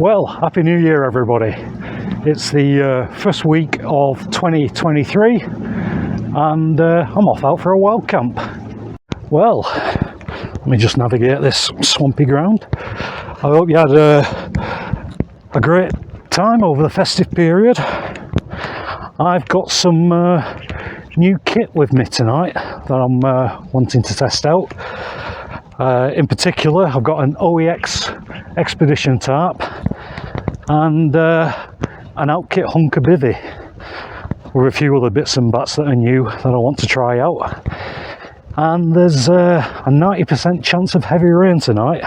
Well, Happy New Year everybody. It's the first week of 2023 and I'm off out for a wild camp. Well, let me just navigate this swampy ground. I hope you had a great time over the festive period. I've got some new kit with me tonight that I'm wanting to test out. In particular, I've got an OEX expedition tarp and an Alpkit Hunka Bivvy with a few other bits and bats that are new that I want to try out. And there's a 90% chance of heavy rain tonight,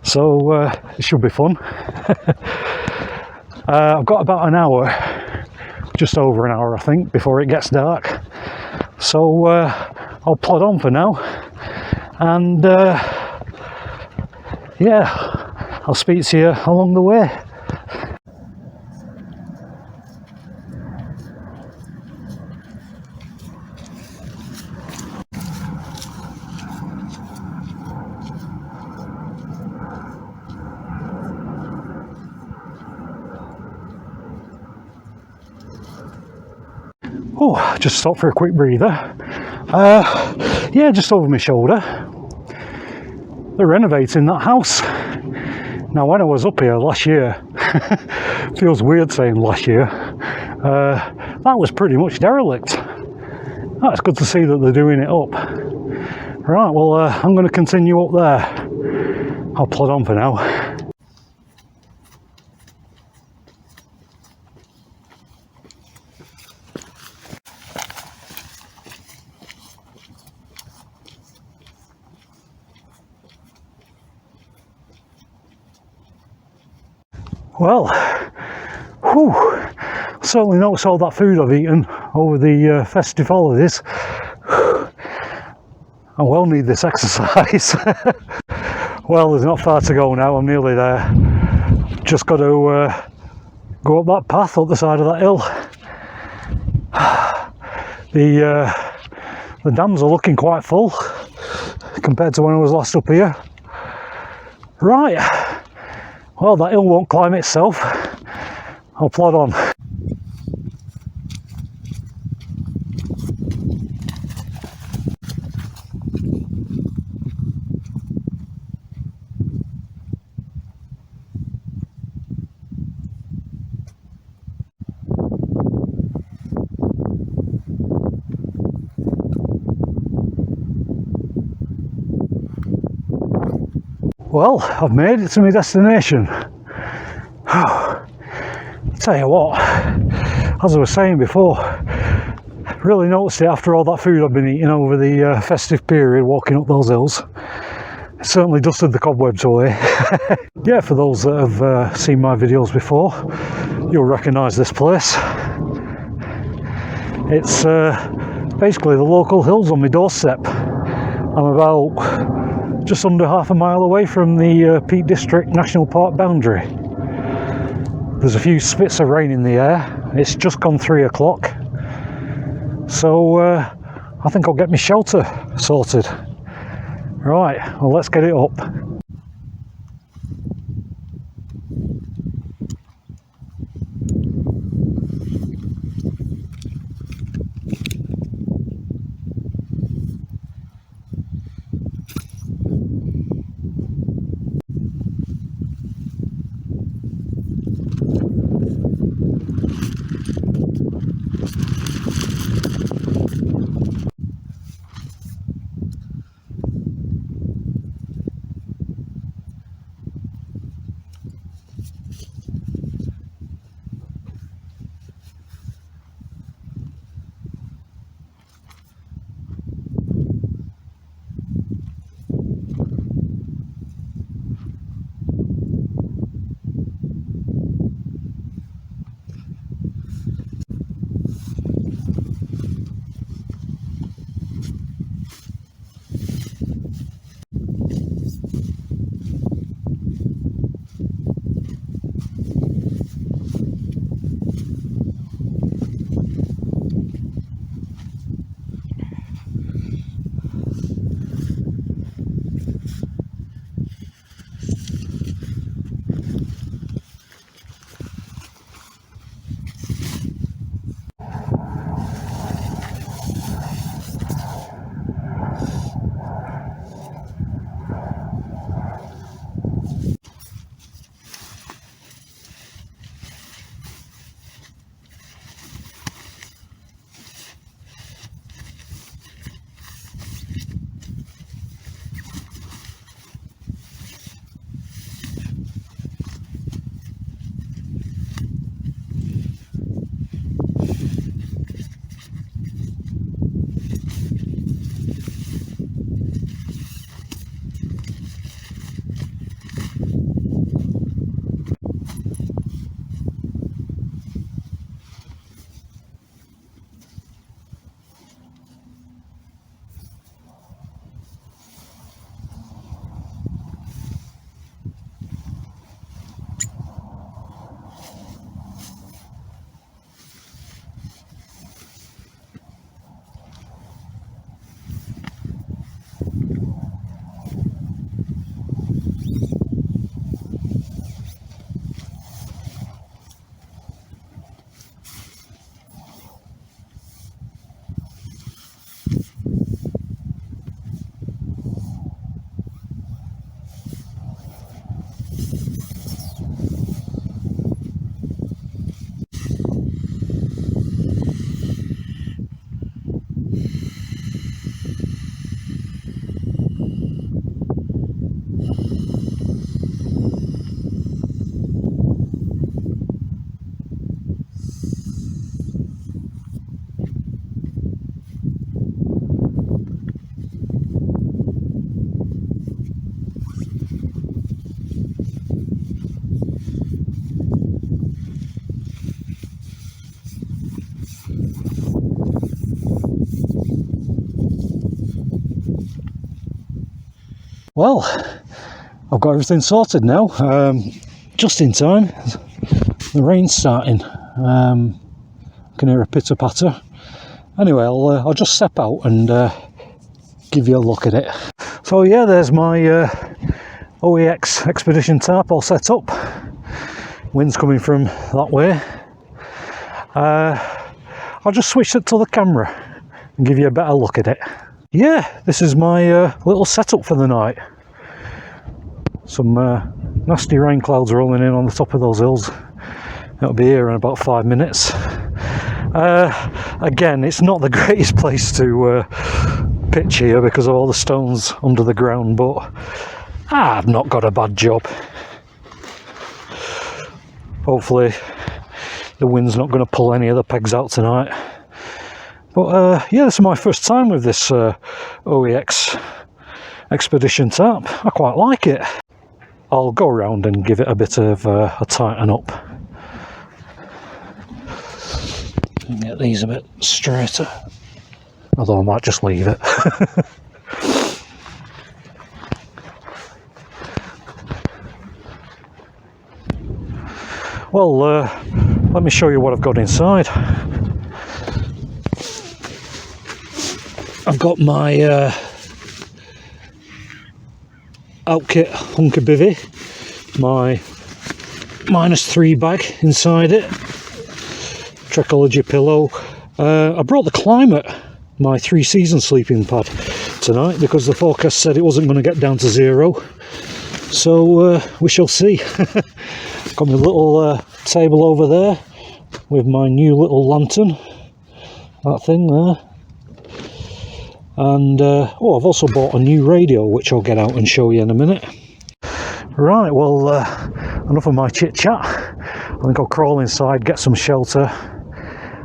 so it should be fun. I've got about an hour, just over an hour I think, before it gets dark, so I'll plod on for now, and yeah, I'll speak to you along the way. Oh, just stopped for a quick breather. Yeah, just over my shoulder. They're renovating that house. Now, when I was up here last year, feels weird saying last year, that was pretty much derelict. That's good to see that they're doing it up. Right, well, I'm going to continue up there. I'll plod on for now. Well, whew, certainly noticed all that food I've eaten over the festive holidays. I well need this exercise. Well, there's not far to go now, I'm nearly there. Just got to go up that path up the side of that hill. The dams are looking quite full compared to when I was last up here. Right. Well, that hill won't climb itself. I'll plod on. Well, I've made it to my destination. Tell you what, as I was saying before, really noticed it after all that food I've been eating over the festive period walking up those hills. It certainly dusted the cobwebs away. Yeah, for those that have seen my videos before, you'll recognise this place. It's basically the local hills on my doorstep. I'm about just under half a mile away from the Peak District National Park boundary. There's a few spits of rain in the air. It's just gone 3 o'clock. So I think I'll get my shelter sorted. Right, well, let's get it up. Well, I've got everything sorted now, just in time. The rain's starting. I can hear a pitter patter. Anyway, I'll just step out and give you a look at it. So yeah, there's my OEX expedition tarp all set up. Wind's coming from that way. I'll just switch it to the camera and give you a better look at it. Yeah, this is my little setup for the night. Some nasty rain clouds rolling in on the top of those hills. It'll be here in about 5 minutes. Again, it's not the greatest place to pitch here because of all the stones under the ground, but I've not got a bad job. Hopefully the wind's not going to pull any of the pegs out tonight. But yeah, this is my first time with this OEX expedition tarp. I quite like it. I'll go around and give it a bit of a tighten up. And get these a bit straighter. Although I might just leave it. Well, let me show you what I've got inside. I've got my Alpkit Hunka Bivvy, my -3 bag inside it, Trekology pillow. I brought the Climate, my 3-season sleeping pad tonight because the forecast said it wasn't going to get down to 0. So we shall see. Got my little table over there with my new little lantern, that thing there. And oh, I've also bought a new radio which I'll get out and show you in a minute. Right, well, enough of my chit chat. I think I'll crawl inside, get some shelter,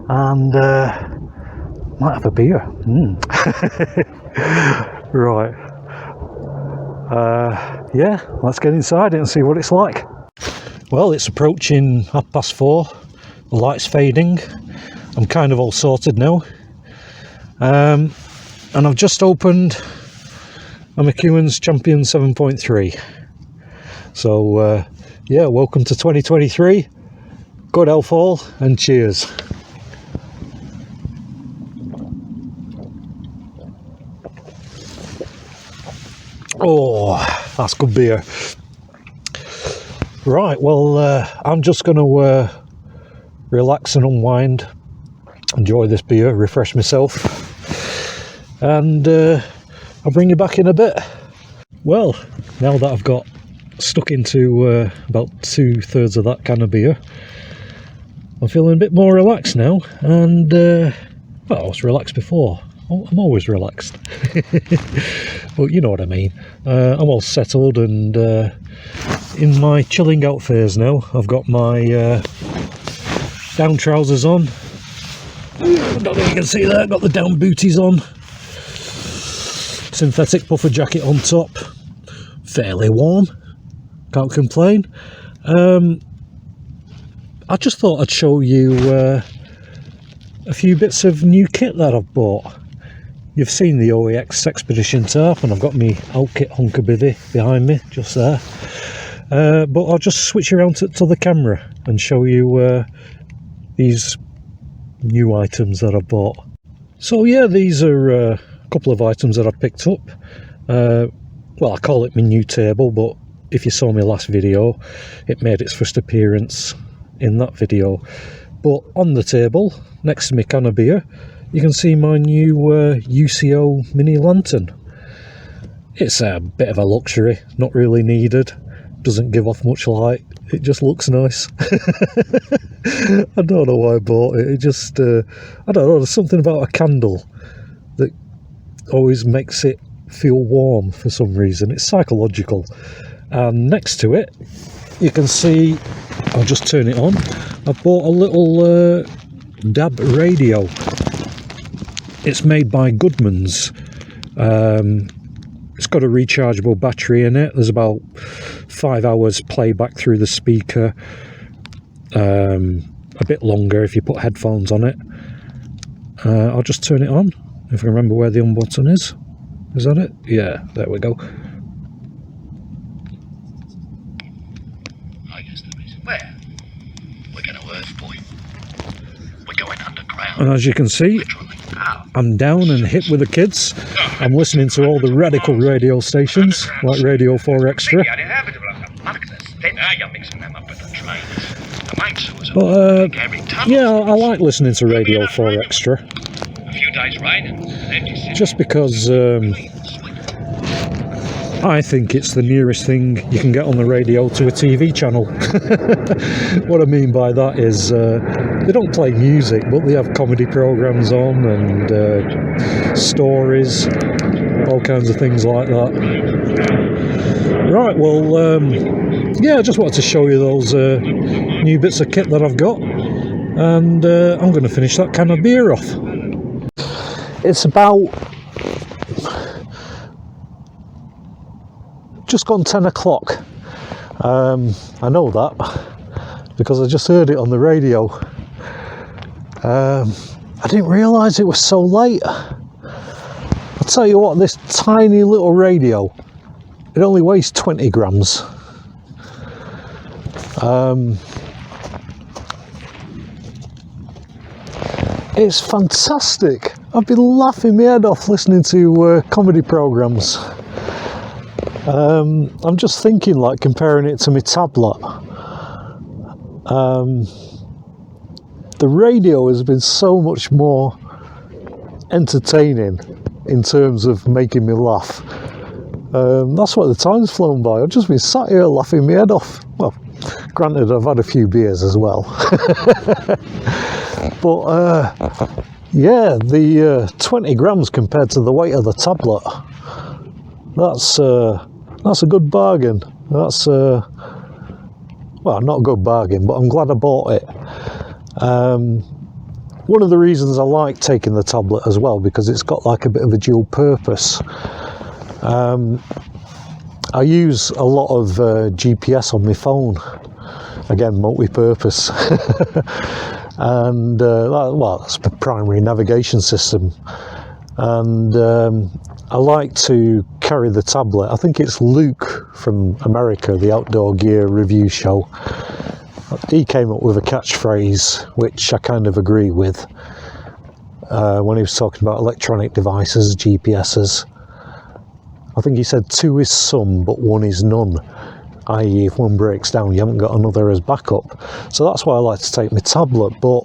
and might have a beer. Right, yeah, let's get inside and see what it's like. Well, it's approaching 4:30. The light's fading. I'm kind of all sorted now. And I've just opened a McEwen's Champion 7.3. So, yeah, welcome to 2023. Good health all, and cheers. Oh, that's good beer. Right, well, I'm just going to relax and unwind, enjoy this beer, refresh myself. And I'll bring you back in a bit. Well, now that I've got stuck into about 2/3 of that can of beer, I'm feeling a bit more relaxed now. And well, I was relaxed before. I'm always relaxed. Well, you know what I mean. I'm all settled and in my chilling out phase now. I've got my down trousers on. I don't know if you can see that. Got the down booties on. Synthetic puffer jacket on top. Fairly warm. Can't complain. I just thought I'd show you a few bits of new kit that I've bought. You've seen the OEX expedition tarp, and I've got my Alpkit Hunka Bivvy behind me, just there. But I'll just switch around to the camera and show you these new items that I've bought. So yeah, these are a couple of items that I've picked up. Well, I call it my new table, but if you saw my last video, it made its first appearance in that video. But on the table, next to my can of beer, you can see my new UCO mini lantern. It's a bit of a luxury, not really needed, doesn't give off much light, it just looks nice. I don't know why I bought it, it just, I don't know, there's something about a candle that always makes it feel warm for some reason, it's psychological. And next to it, you can see, I'll just turn it on, I bought a little DAB radio. It's made by Goodman's. It's got a rechargeable battery in it. There's about 5 hours playback through the speaker. A bit longer if you put headphones on it. I'll just turn it on, if I remember where the on button is. Is that it? Yeah, there we go. I guess there is. Where? We're going to Earth, boy. We're going underground. And as you can see, I'm down and hip with the kids. I'm listening to all the radical radio stations, like Radio 4 Extra. But, yeah, I like listening to Radio 4 Extra. Just because I think it's the nearest thing you can get on the radio to a TV channel. What I mean by that is they don't play music, but they have comedy programs on and stories, all kinds of things like that. Right, well, yeah, I just wanted to show you those new bits of kit that I've got, and I'm going to finish that can of beer off. It's about just gone 10 o'clock. I know that because I just heard it on the radio. I didn't realise it was so late. I'll tell you what, this tiny little radio, it only weighs 20 grams. It's fantastic. I've been laughing my head off listening to comedy programmes. I'm just thinking, like, comparing it to my tablet. The radio has been so much more entertaining in terms of making me laugh. That's why the time's flown by. I've just been sat here laughing my head off. Well, granted, I've had a few beers as well. But yeah, the 20 grams compared to the weight of the tablet, that's a good bargain. That's well, not a good bargain, but I'm glad I bought it. One of the reasons I like taking the tablet as well, because it's got like a bit of a dual purpose. I use a lot of GPS on my phone, again, multi-purpose. And well, that's the primary navigation system. And I like to carry the tablet. I think it's Luke from America, the Outdoor Gear Review Show. He came up with a catchphrase, which I kind of agree with, when he was talking about electronic devices, GPSs. I think he said 2 is some, but 1 is none. I.e., if one breaks down, you haven't got another as backup. So that's why I like to take my tablet, but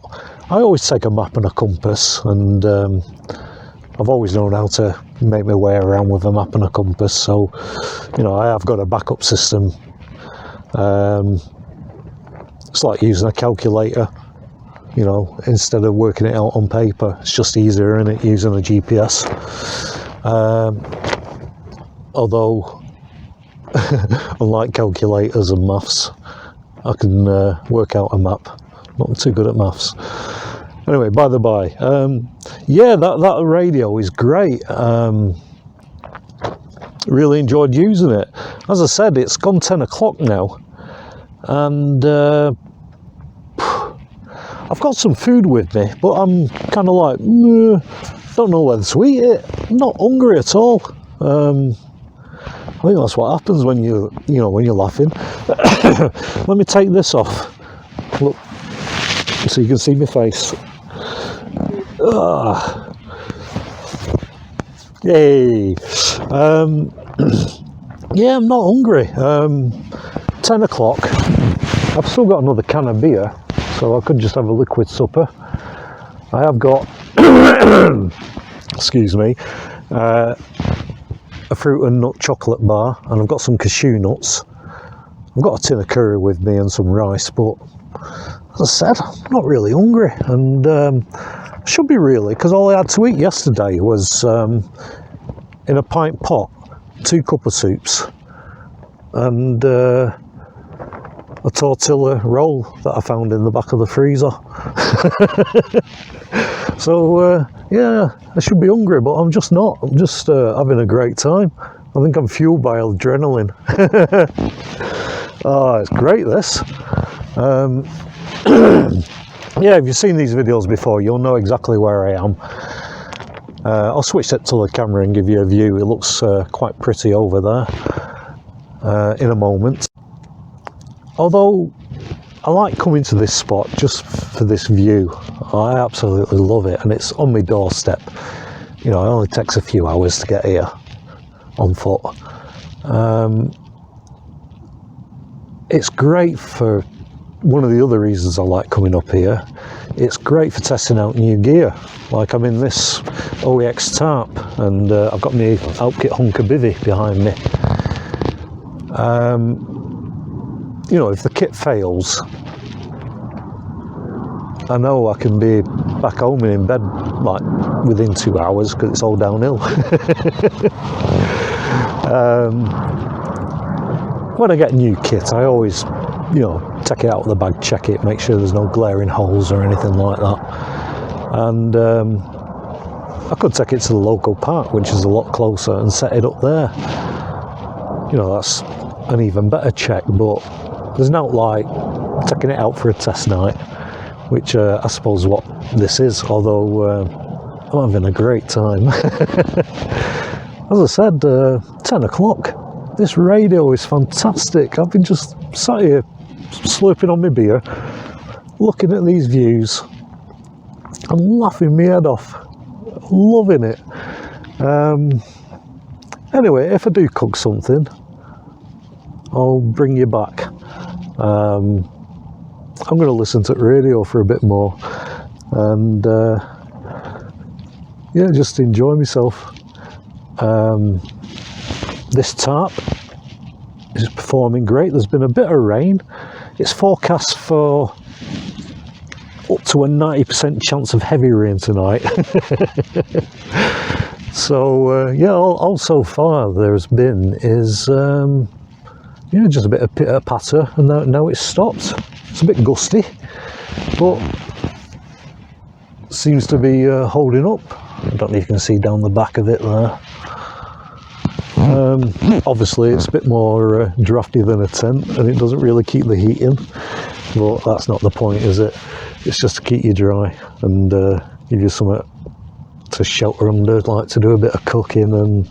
I always take a map and a compass, and I've always known how to make my way around with a map and a compass, so, you know, I have got a backup system. It's like using a calculator, you know, instead of working it out on paper. It's just easier, isn't it, using a GPS. Although, unlike calculators and maths, I can work out a map. Not too good at maths. Anyway, by the by, yeah, that radio is great. Really enjoyed using it. As I said, it's gone 10 o'clock now, and I've got some food with me, but I'm kind of like, don't know whether to eat it. I'm not hungry at all. I think that's what happens when when you're laughing. Let me take this off. Look, so you can see my face. Yay! Yeah, I'm not hungry. 10 o'clock. I've still got another can of beer, so I could just have a liquid supper. I have got, excuse me, a fruit and nut chocolate bar, and I've got some cashew nuts. I've got a tin of curry with me and some rice, but as I said, I'm not really hungry, and I should be really, because all I had to eat yesterday was in a pint pot, 2 cup of soups, and a tortilla roll that I found in the back of the freezer. So yeah, I should be hungry, but I'm just not. I'm just having a great time. I think I'm fueled by adrenaline. Oh, it's great, this. Yeah, if you've seen these videos before, you'll know exactly where I am. I'll switch it to the camera and give you a view. It looks quite pretty over there in a moment. although I like coming to this spot just for this view. I absolutely love it, and it's on my doorstep. You know, it only takes a few hours to get here on foot. It's great for one of the other reasons I like coming up here. It's great for testing out new gear. Like I'm in this OEX Tarp, and I've got my Alpkit Hunka Bivvy behind me. You know, if the kit fails, I know I can be back home and in bed like within 2 hours because it's all downhill. When I get new kit, I always, you know, take it out of the bag, check it, make sure there's no glaring holes or anything like that. And I could take it to the local park, which is a lot closer, and set it up there. You know, that's an even better check, but there's not like taking it out for a test night, which I suppose what this is, although I'm having a great time. As I said, 10 o'clock. This radio is fantastic. I've been just sat here slurping on my beer, looking at these views and laughing my head off, loving it. Anyway, if I do cook something, I'll bring you back. I'm going to listen to the radio for a bit more and yeah, just enjoy myself. This tarp is performing great. There's been a bit of rain. It's forecast for up to a 90% chance of heavy rain tonight. So yeah, all so far there's been is yeah, just a bit of pitter patter, and now it's stopped. It's a bit gusty, but seems to be holding up. I don't know if you can see down the back of it there. Obviously it's a bit more drafty than a tent, and it doesn't really keep the heat in, but that's not the point, is it? It's just to keep you dry and give you something to shelter under, like to do a bit of cooking and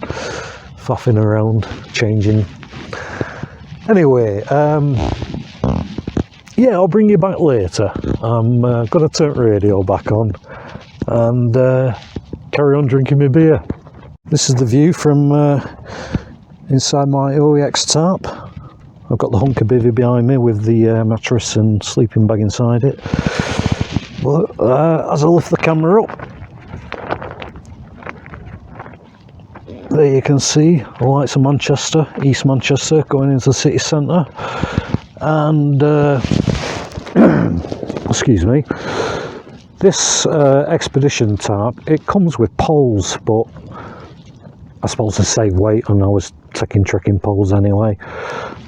faffing around, changing. Anyway, yeah, I'll bring you back later. I'm going to turn the radio back on and carry on drinking my beer. This is the view from inside my OEX tarp. I've got the Hunka Bivvy behind me with the mattress and sleeping bag inside it. But as I lift the camera up, there you can see the lights of Manchester, East Manchester, going into the city centre. And excuse me, this expedition tarp, it comes with poles, but I suppose to save weight, and I was taking trekking poles anyway.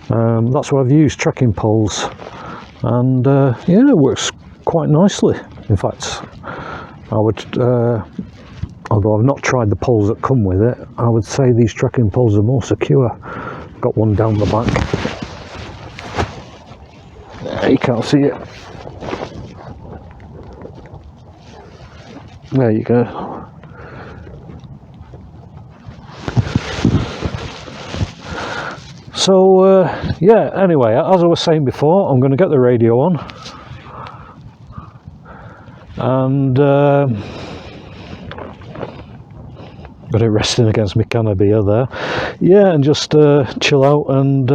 That's what I've used, trekking poles, and yeah, it works quite nicely. In fact, I would, although I've not tried the poles that come with it, I would say these trekking poles are more secure. Got one down the back. You can't see it. There you go. So yeah, anyway, as I was saying before, I'm going to get the radio on and got it resting against my can of beer there. Yeah, and just chill out and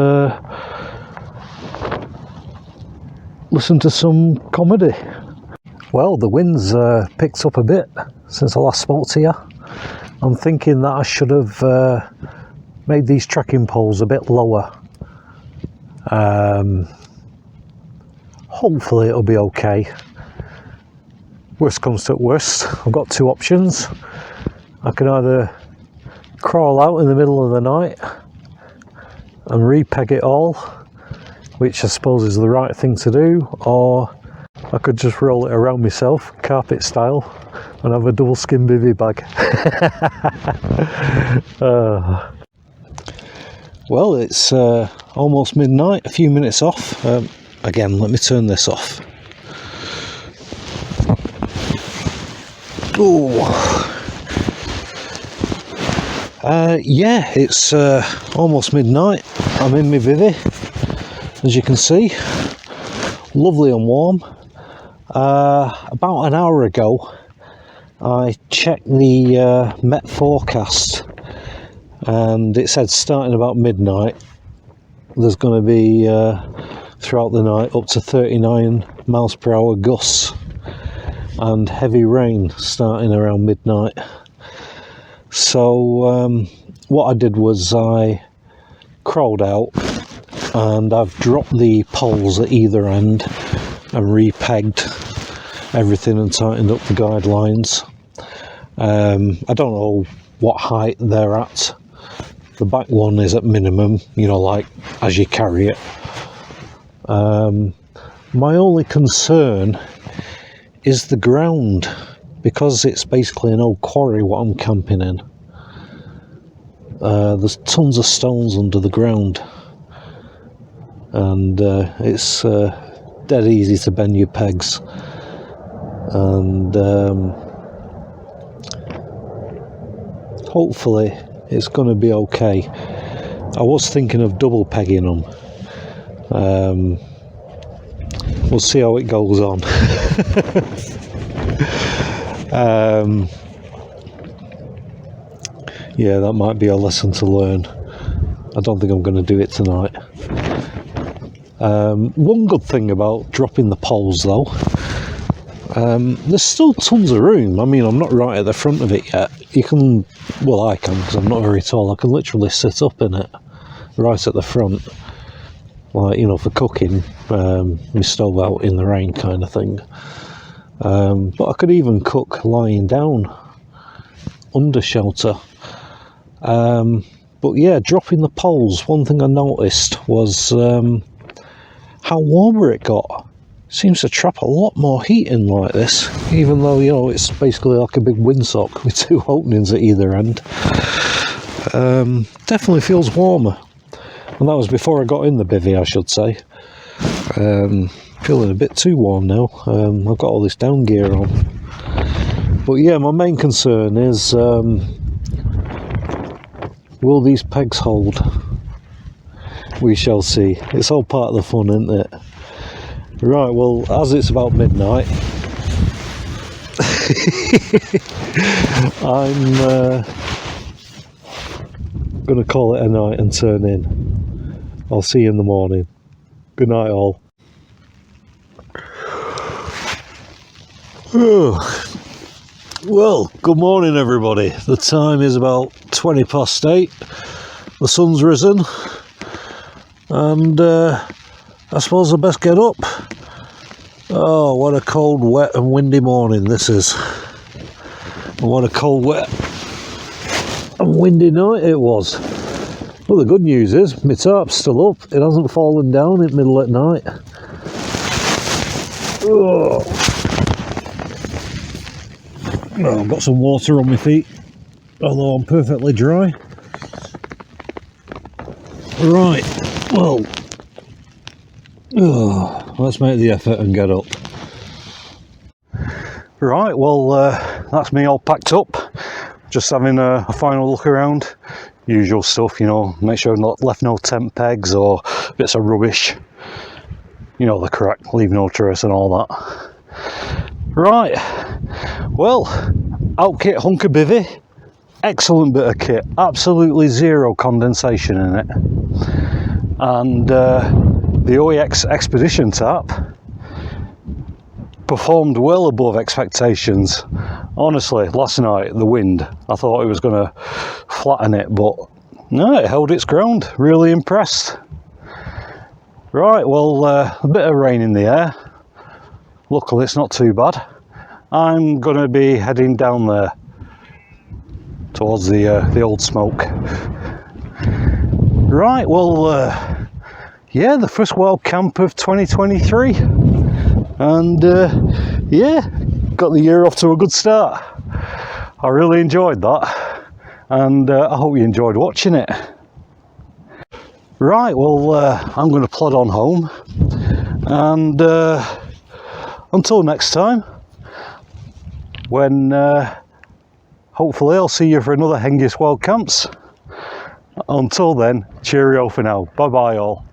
listen to some comedy. Well, the wind's picked up a bit since I last spoke to you. I'm thinking that I should have made these trekking poles a bit lower. Hopefully it'll be okay. Worst comes to worst, I've got two options. I can either crawl out in the middle of the night and re-peg it all, which I suppose is the right thing to do, or I could just roll it around myself, carpet style, and have a double skin bivvy bag. Well, it's almost midnight, a few minutes off. Again, let me turn this off. Oh. Yeah, it's almost midnight. I'm in my bivvy. as you can see, lovely and warm. About an hour ago I checked the Met forecast and it said starting about midnight there's going to be throughout the night up to 39 miles per hour gusts and heavy rain starting around midnight. So what I did was I crawled out and I've dropped the poles at either end and re-pegged everything and tightened up the guidelines. I don't know what height they're at. The back one is at minimum, you know, like as you carry it. My only concern is the ground, because it's basically an old quarry what I'm camping in. There's tons of stones under the ground and it's dead easy to bend your pegs, and hopefully it's going to be okay. I was thinking of double pegging them. We'll see how it goes on. Yeah, that might be a lesson to learn. I don't think I'm going to do it tonight. One good thing about dropping the poles though, there's still tons of room. I mean, I'm not right at the front of it yet. You can, well I can because I'm not very tall, I can literally sit up in it right at the front, like, you know, for cooking, my stove out in the rain kind of thing. But I could even cook lying down under shelter. But yeah, dropping the poles, one thing I noticed was how warmer it got. Seems to trap a lot more heat in like this, even though, you know, it's basically like a big windsock with two openings at either end. Definitely feels warmer, and that was before I got in the bivvy, I should say. Feeling a bit too warm now. I've got all this down gear on, but yeah, my main concern is will these pegs hold? We shall see. It's all part of the fun, isn't it? Right, well, as it's about midnight, I'm going to call it a night and turn in. I'll see you in the morning. Good night, all. Well, good morning, everybody. The time is about 20 past 8. The sun's risen, and I suppose I best get up. Oh, what a cold, wet and windy morning this is. And what a cold, wet and windy night it was. Well, the good news is my tarp's still up. It hasn't fallen down in the middle of the night. Oh. Well, I've got some water on my feet, although I'm perfectly dry. Right, well, let's make the effort and get up. Right, well, that's me all packed up. Just having a final look around. Usual stuff, you know, make sure I've not left no tent pegs or bits of rubbish. You know the crack, leave no trace and all that. Right, well, Alpkit Hunka Bivvy, excellent bit of kit, absolutely zero condensation in it. And the OEX Expedition tarp performed well above expectations. Honestly, last night, the wind, I thought it was going to flatten it, but no, it held its ground. Really impressed. Right, well, a bit of rain in the air. Luckily, it's not too bad. I'm going to be heading down there towards the old smoke. Right, well, yeah, the first wild camp of 2023, and yeah, got the year off to a good start. I really enjoyed that, and I hope you enjoyed watching it. Right, well, I'm going to plod on home, and until next time, when hopefully I'll see you for another Hengist Wild Camps. Until then, cheerio for now. Bye bye all.